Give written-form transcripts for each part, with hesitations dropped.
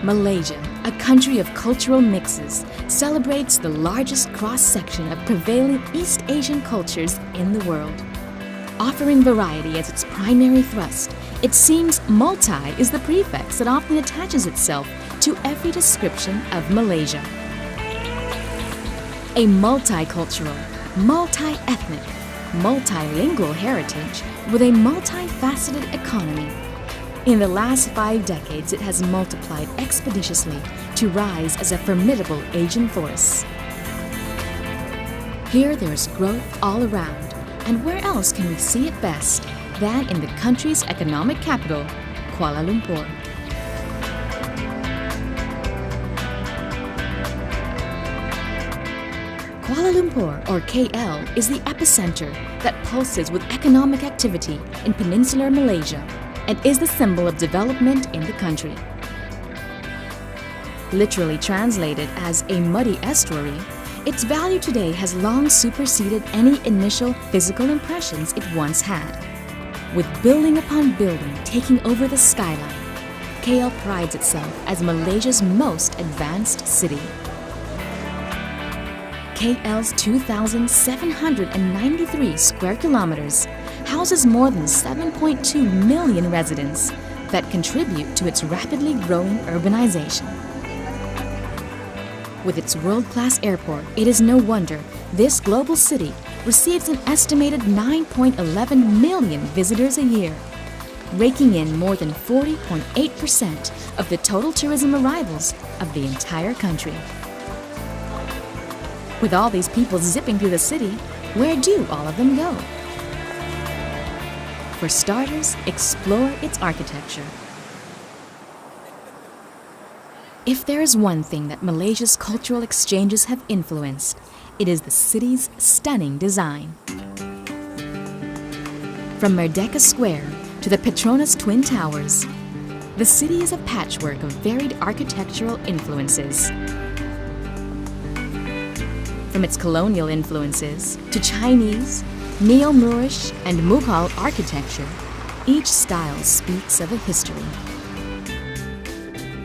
Malaysia, a country of cultural mixes, celebrates the largest cross-section of prevailing East Asian cultures in the world. Offering variety as its primary thrust, it seems multi is the prefix that often attaches itself to every description of Malaysia. A multicultural, multi-ethnic, multilingual heritage with a multifaceted economy. In the last 5 decades, it has multiplied expeditiously to rise as a formidable Asian force. Here there is growth all around, and where else can we see it best than in the country's economic capital, Kuala Lumpur. Kuala Lumpur, or KL, is the epicenter that pulses with economic activity in peninsular Malaysia and is the symbol of development in the country. Literally translated as a muddy estuary, its value today has long superseded any initial physical impressions it once had. With building upon building taking over the skyline, KL prides itself as Malaysia's most advanced city. KL's 2,793 square kilometers houses more than 7.2 million residents that contribute to its rapidly growing urbanization. With its world-class airport, it is no wonder this global city receives an estimated 9.11 million visitors a year, raking in more than 40.8% of the total tourism arrivals of the entire country. With all these people zipping through the city, where do all of them go? For starters, explore its architecture. If there is one thing that Malaysia's cultural exchanges have influenced, it is the city's stunning design. From Merdeka Square to the Petronas Twin Towers, the city is a patchwork of varied architectural influences. From its colonial influences to Chinese, Neo-Moorish, and Mughal architecture, each style speaks of a history.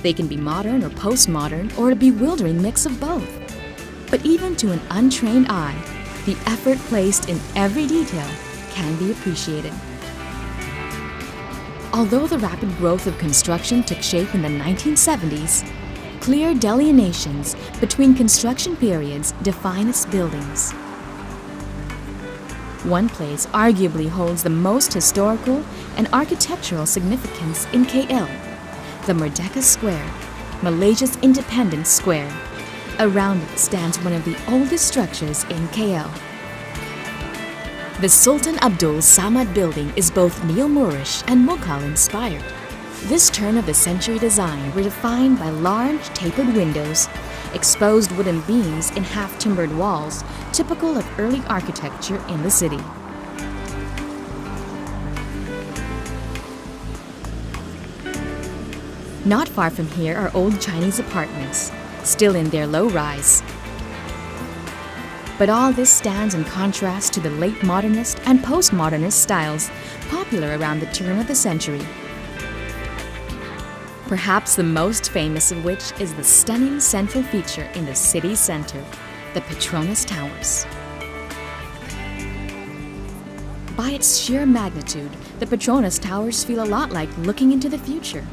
They can be modern or postmodern or a bewildering mix of both. But even to an untrained eye, the effort placed in every detail can be appreciated. Although the rapid growth of construction took shape in the 1970s, clear delineations between construction periods define its buildings. One place arguably holds the most historical and architectural significance in KL, the Merdeka Square, Malaysia's Independence Square. Around it stands one of the oldest structures in KL. The Sultan Abdul Samad building is both Neo-Moorish and Mughal inspired. This turn-of-the-century design were defined by large tapered windows, exposed wooden beams in half-timbered walls, typical of early architecture in the city. Not far from here are old Chinese apartments, still in their low rise. But all this stands in contrast to the late modernist and postmodernist styles popular around the turn of the century. Perhaps the most famous of which is the stunning central feature in the city's center, the Petronas Towers. By its sheer magnitude, the Petronas Towers feel a lot like looking into the future.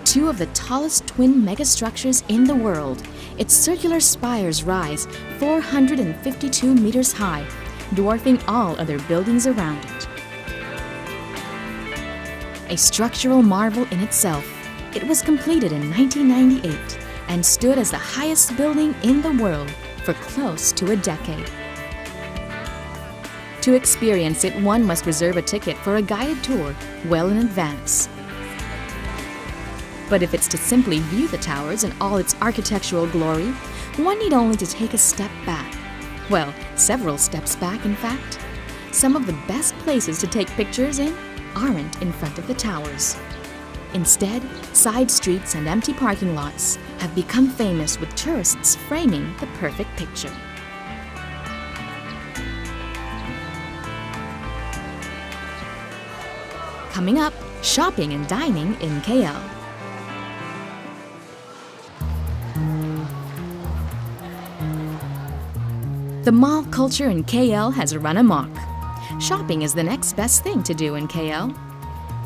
Two of the tallest twin megastructures in the world, its circular spires rise 452 meters high, dwarfing all other buildings around it. A structural marvel in itself, it was completed in 1998 and stood as the highest building in the world for close to a decade. To experience it, one must reserve a ticket for a guided tour well in advance. But if it's to simply view the towers in all its architectural glory, one need only to take a step back. Well, several steps back, in fact. Some of the best places to take pictures in aren't in front of the towers. Instead, side streets and empty parking lots have become famous with tourists framing the perfect picture. Coming up, shopping and dining in KL. The mall culture in KL has run amok. Shopping is the next best thing to do in KL.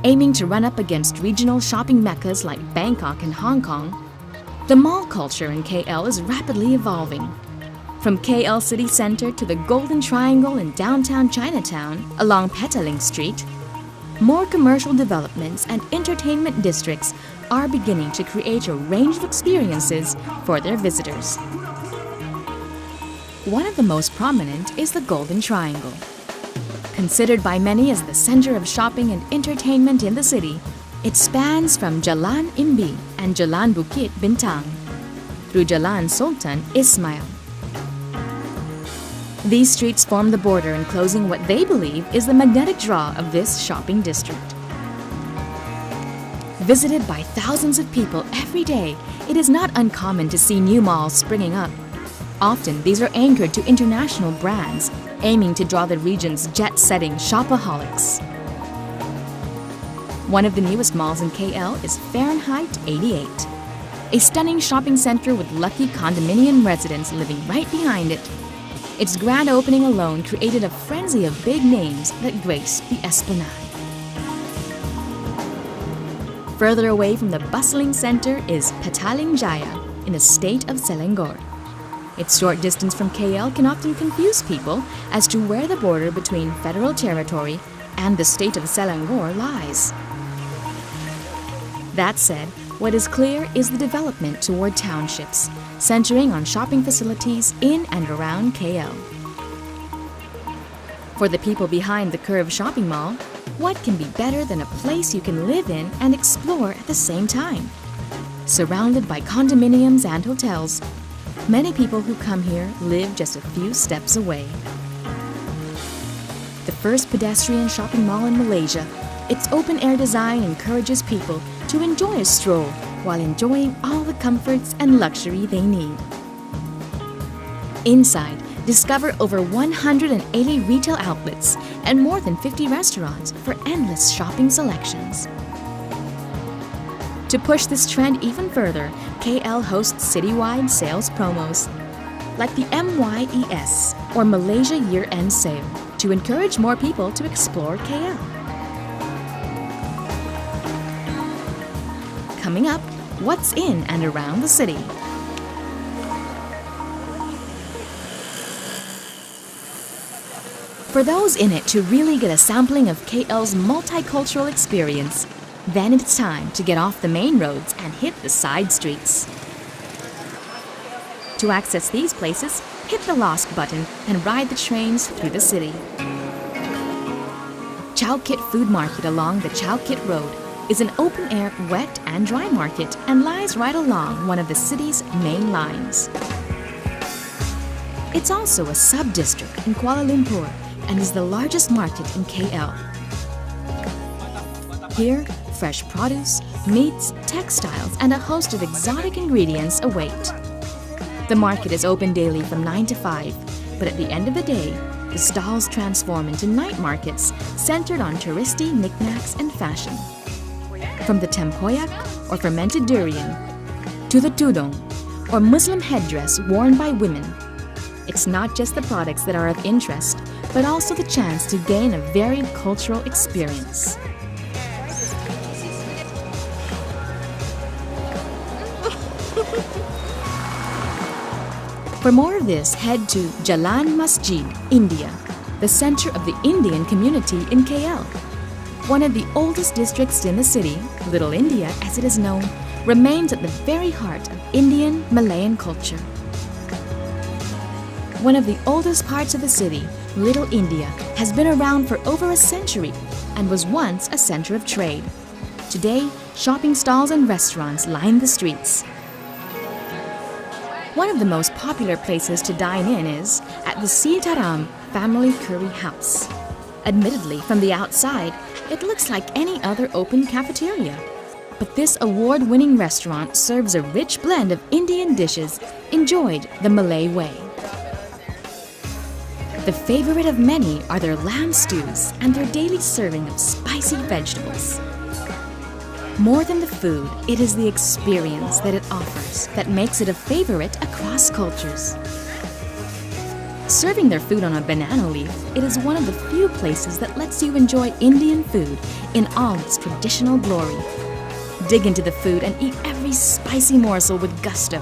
Aiming to run up against regional shopping meccas like Bangkok and Hong Kong, the mall culture in KL is rapidly evolving. From KL city center to the Golden Triangle in downtown Chinatown along Petaling Street, more commercial developments and entertainment districts are beginning to create a range of experiences for their visitors. One of the most prominent is the Golden Triangle. Considered by many as the center of shopping and entertainment in the city, it spans from Jalan Imbi and Jalan Bukit Bintang through Jalan Sultan Ismail. These streets form the border enclosing what they believe is the magnetic draw of this shopping district. Visited by thousands of people every day, it is not uncommon to see new malls springing up. Often, these are anchored to international brands, aiming to draw the region's jet-setting shopaholics. One of the newest malls in KL is Fahrenheit 88, a stunning shopping center with lucky condominium residents living right behind it. Its grand opening alone created a frenzy of big names that grace the esplanade. Further away from the bustling center is Petaling Jaya in the state of Selangor. Its short distance from KL can often confuse people as to where the border between federal territory and the state of Selangor lies. That said, what is clear is the development toward townships, centering on shopping facilities in and around KL. For the people behind the Curve shopping mall, what can be better than a place you can live in and explore at the same time? Surrounded by condominiums and hotels, many people who come here live just a few steps away. The first pedestrian shopping mall in Malaysia, its open-air design encourages people to enjoy a stroll while enjoying all the comforts and luxury they need. Inside, discover over 180 retail outlets and more than 50 restaurants for endless shopping selections. To push this trend even further, KL hosts citywide sales promos, like the MYES, or Malaysia Year-End Sale, to encourage more people to explore KL. Coming up, what's in and around the city? For those in it to really get a sampling of KL's multicultural experience, then it's time to get off the main roads and hit the side streets. To access these places, hit the Lost button and ride the trains through the city. Chow Kit Food Market along the Chow Kit Road is an open-air wet and dry market and lies right along one of the city's main lines. It's also a sub-district in Kuala Lumpur and is the largest market in KL. Here, fresh produce, meats, textiles, and a host of exotic ingredients await. The market is open daily from 9 to 5, but at the end of the day, the stalls transform into night markets centered on touristy knickknacks and fashion. From the tempoyak, or fermented durian, to the tudong, or Muslim headdress worn by women, it's not just the products that are of interest, but also the chance to gain a varied cultural experience. For more of this, head to Jalan Masjid, India, the center of the Indian community in KL. One of the oldest districts in the city, Little India as it is known, remains at the very heart of Indian Malayan culture. One of the oldest parts of the city, Little India, has been around for over a century and was once a center of trade. Today, shopping stalls and restaurants line the streets. One of the most popular places to dine in is at the Sitaram Family Curry House. Admittedly, from the outside, it looks like any other open cafeteria. But this award-winning restaurant serves a rich blend of Indian dishes enjoyed the Malay way. The favorite of many are their lamb stews and their daily serving of spicy vegetables. More than the food, it is the experience that it offers that makes it a favorite across cultures. Serving their food on a banana leaf, it is one of the few places that lets you enjoy Indian food in all its traditional glory. Dig into the food and eat every spicy morsel with gusto.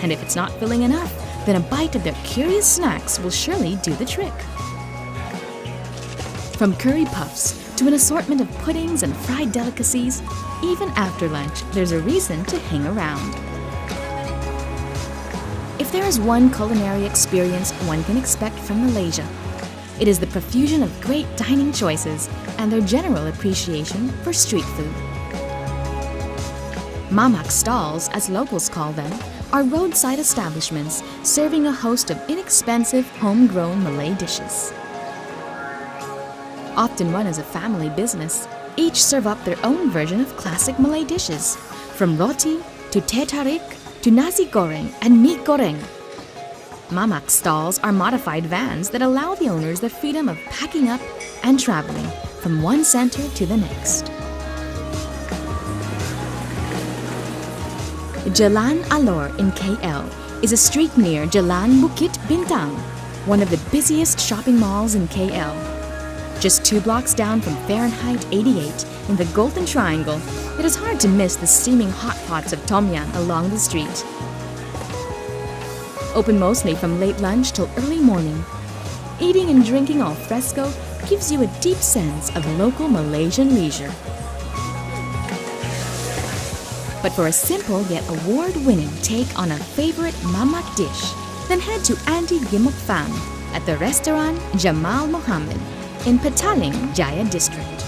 And if it's not filling enough, then a bite of their curious snacks will surely do the trick. From curry puffs to an assortment of puddings and fried delicacies, even after lunch, there's a reason to hang around. If there is one culinary experience one can expect from Malaysia, it is the profusion of great dining choices and their general appreciation for street food. Mamak stalls, as locals call them, are roadside establishments serving a host of inexpensive, homegrown Malay dishes. Often run as a family business, each serve up their own version of classic Malay dishes, from roti to teh tarik to nasi goreng and mee goreng. Mamak stalls are modified vans that allow the owners the freedom of packing up and traveling from one center to the next. Jalan Alor in KL is a street near Jalan Bukit Bintang, one of the busiest shopping malls in KL. Just 2 blocks down from Fahrenheit 88 in the Golden Triangle, it is hard to miss the steaming hot pots of tom yum along the street. Open mostly from late lunch till early morning, eating and drinking al fresco gives you a deep sense of local Malaysian leisure. But for a simple yet award-winning take on a favorite mamak dish, then head to Anti Gimok Fam at the restaurant Jamal Mohammed in Petaling, Jaya District.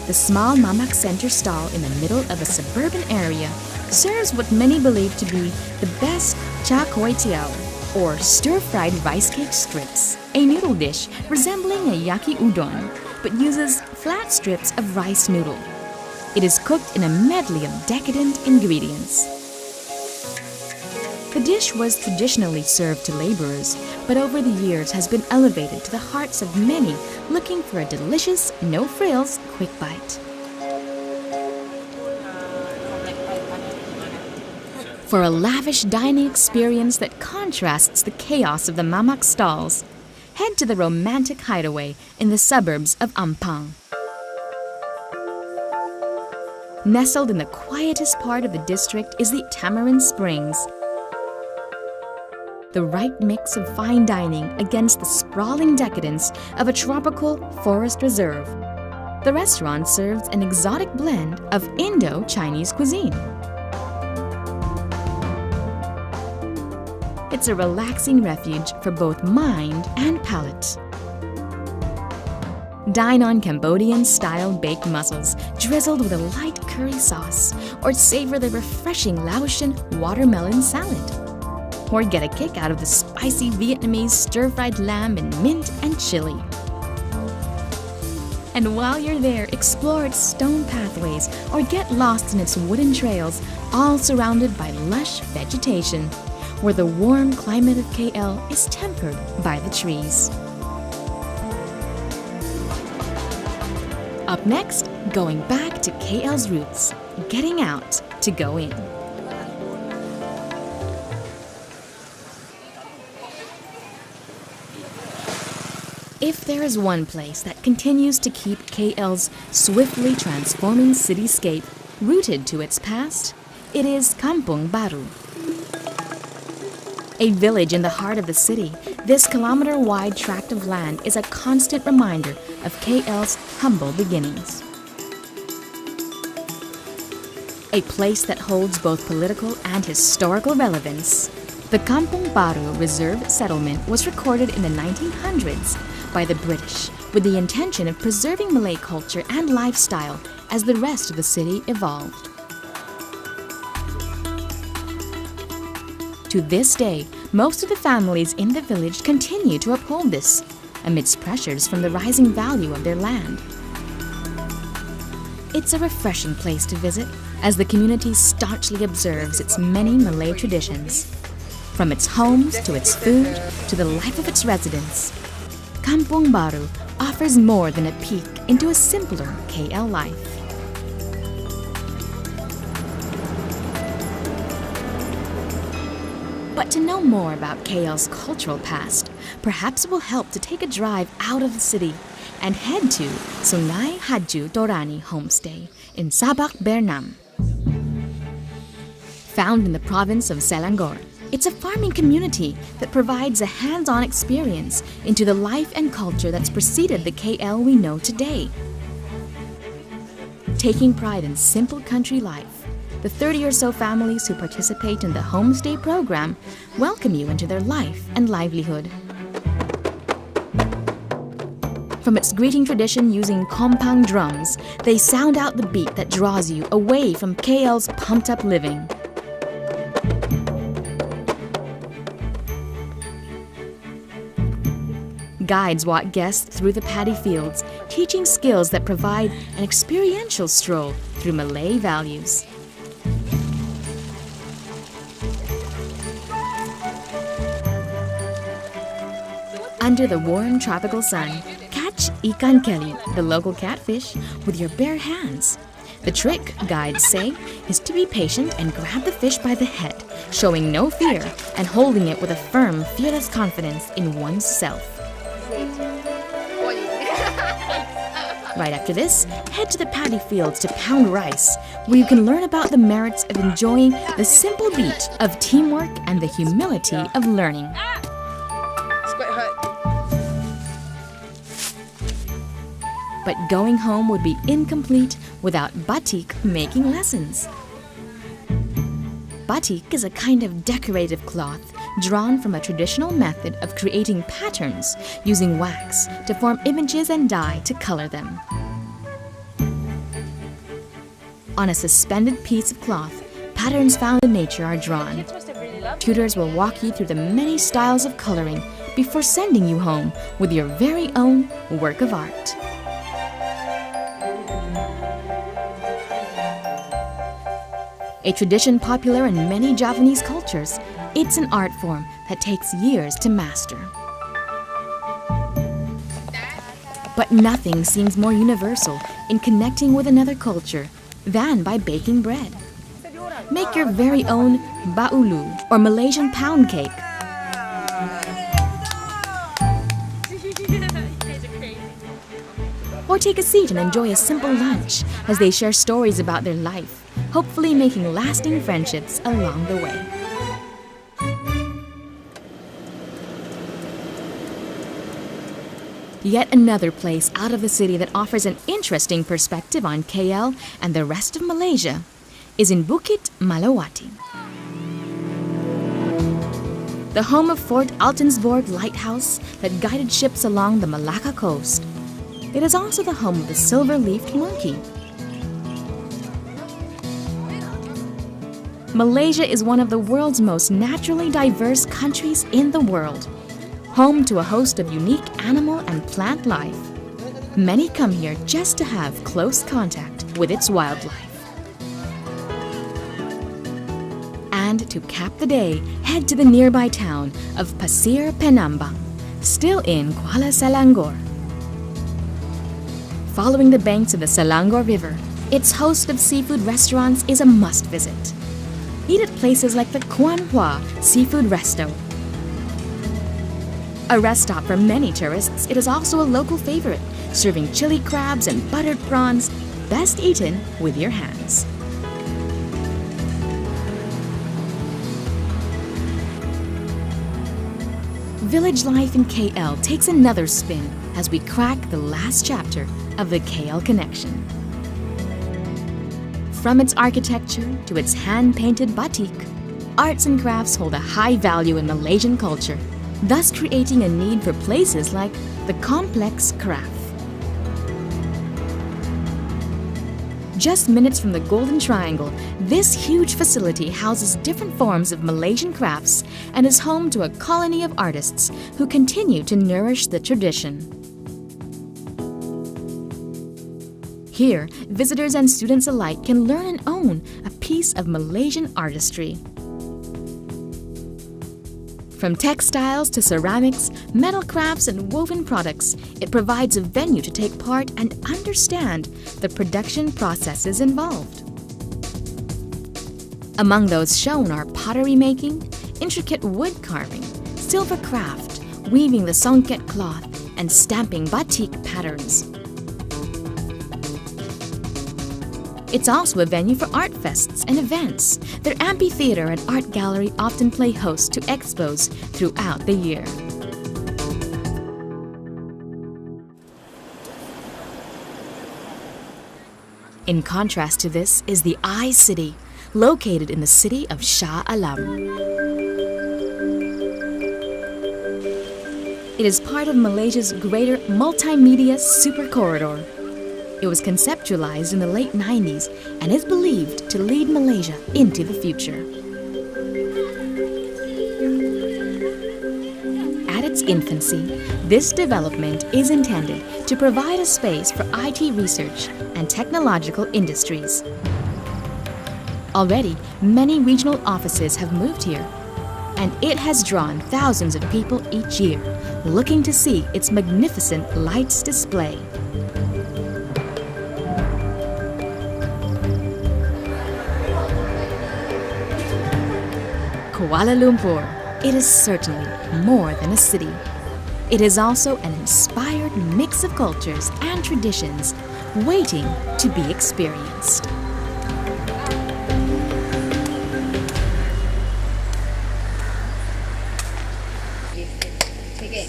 The small mamak center stall in the middle of a suburban area serves what many believe to be the best cha koi tiao, or stir-fried rice cake strips, a noodle dish resembling a yaki udon, but uses flat strips of rice noodle. It is cooked in a medley of decadent ingredients. The dish was traditionally served to laborers, but over the years has been elevated to the hearts of many looking for a delicious, no-frills, quick bite. For a lavish dining experience that contrasts the chaos of the mamak stalls, head to the romantic hideaway in the suburbs of Ampang. Nestled in the quietest part of the district is the Tamarind Springs. The right mix of fine dining against the sprawling decadence of a tropical forest reserve. The restaurant serves an exotic blend of Indo-Chinese cuisine. It's a relaxing refuge for both mind and palate. Dine on Cambodian-style baked mussels drizzled with a light curry sauce, or savor the refreshing Laotian watermelon salad. Or get a kick out of the spicy Vietnamese stir-fried lamb in mint and chili. And while you're there, explore its stone pathways or get lost in its wooden trails, all surrounded by lush vegetation, where the warm climate of KL is tempered by the trees. Up next, going back to KL's roots, getting out to go in. If there is one place that continues to keep KL's swiftly transforming cityscape rooted to its past, it is Kampung Baru. A village in the heart of the city, this kilometer-wide tract of land is a constant reminder of KL's humble beginnings. A place that holds both political and historical relevance. The Kampung Baru Reserve Settlement was recorded in the 1900s by the British with the intention of preserving Malay culture and lifestyle as the rest of the city evolved. To this day, most of the families in the village continue to uphold this, amidst pressures from the rising value of their land. It's a refreshing place to visit, as the community staunchly observes its many Malay traditions. From its homes to its food to the life of its residents, Kampung Baru offers more than a peek into a simpler KL life. But to know more about KL's cultural past, perhaps it will help to take a drive out of the city and head to Sungai Haju Torani Homestay in Sabak Bernam. Found in the province of Selangor, it's a farming community that provides a hands-on experience into the life and culture that's preceded the KL we know today. Taking pride in simple country life, the 30 or so families who participate in the homestay program welcome you into their life and livelihood. From its greeting tradition using kompang drums, they sound out the beat that draws you away from KL's pumped-up living. Guides walk guests through the paddy fields, teaching skills that provide an experiential stroll through Malay values. Under the warm tropical sun, catch ikan keli, the local catfish, with your bare hands. The trick, guides say, is to be patient and grab the fish by the head, showing no fear and holding it with a firm, fearless confidence in one's self. Right after this, head to the paddy fields to pound rice, where you can learn about the merits of enjoying the simple beat of teamwork and the humility of learning. It's quite hurt. But going home would be incomplete without batik making lessons. Batik is a kind of decorative cloth drawn from a traditional method of creating patterns using wax to form images and dye to color them. On a suspended piece of cloth, patterns found in nature are drawn. Tutors will walk you through the many styles of coloring before sending you home with your very own work of art. A tradition popular in many Javanese cultures, it's an art form that takes years to master. But nothing seems more universal in connecting with another culture than by baking bread. Make your very own baulu, or Malaysian pound cake. Or take a seat and enjoy a simple lunch as they share stories about their life, hopefully making lasting friendships along the way. Yet another place out of the city that offers an interesting perspective on KL and the rest of Malaysia is in Bukit Malawati. The home of Fort Altensborg Lighthouse that guided ships along the Malacca coast. It is also the home of the silver-leafed monkey. Malaysia is one of the world's most naturally diverse countries in the world, home to a host of unique animal and plant life. Many come here just to have close contact with its wildlife. And to cap the day, head to the nearby town of Pasir Penambang, still in Kuala Selangor. Following the banks of the Selangor River, its host of seafood restaurants is a must-visit. Eat at places like the Kuan Hua Seafood Resto. A rest stop for many tourists, it is also a local favorite, serving chili crabs and buttered prawns, best eaten with your hands. Village life in KL takes another spin as we crack the last chapter of the KL Connection. From its architecture to its hand-painted batik, arts and crafts hold a high value in Malaysian culture, thus creating a need for places like the Complex Craft. Just minutes from the Golden Triangle, this huge facility houses different forms of Malaysian crafts and is home to a colony of artists who continue to nourish the tradition. Here, visitors and students alike can learn and own a piece of Malaysian artistry. From textiles to ceramics, metal crafts, and woven products, it provides a venue to take part and understand the production processes involved. Among those shown are pottery making, intricate wood carving, silver craft, weaving the songket cloth and stamping batik patterns. It's also a venue for art fests and events. Their amphitheater and art gallery often play host to expos throughout the year. In contrast to this is the I-City, located in the city of Shah Alam. It is part of Malaysia's greater multimedia super corridor. It was conceptualized in the late 90s and is believed to lead Malaysia into the future. At its infancy, this development is intended to provide a space for IT research and technological industries. Already, many regional offices have moved here, and it has drawn thousands of people each year looking to see its magnificent lights display. Kuala Lumpur, it is certainly more than a city. It is also an inspired mix of cultures and traditions waiting to be experienced. Okay.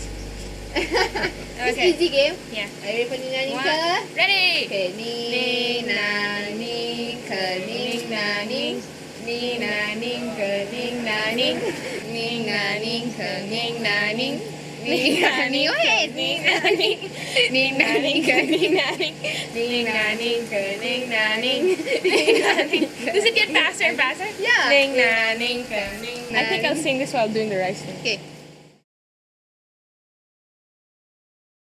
It's easy game. Yeah. Are you ready for Nina Nika? Ready? Okay. Nina Nika, Nina Nika, Nina Nika, Nina Nika, Nina Nika, Nina Nika. Nina Nika, wait. Nina Nika, Nina Nika, Nina Nika, Nina Nika, Nina Nika. Does it get faster and faster? Yeah. Ning na ning ka ning na. I think I'll sing this while doing the rice thing. Okay.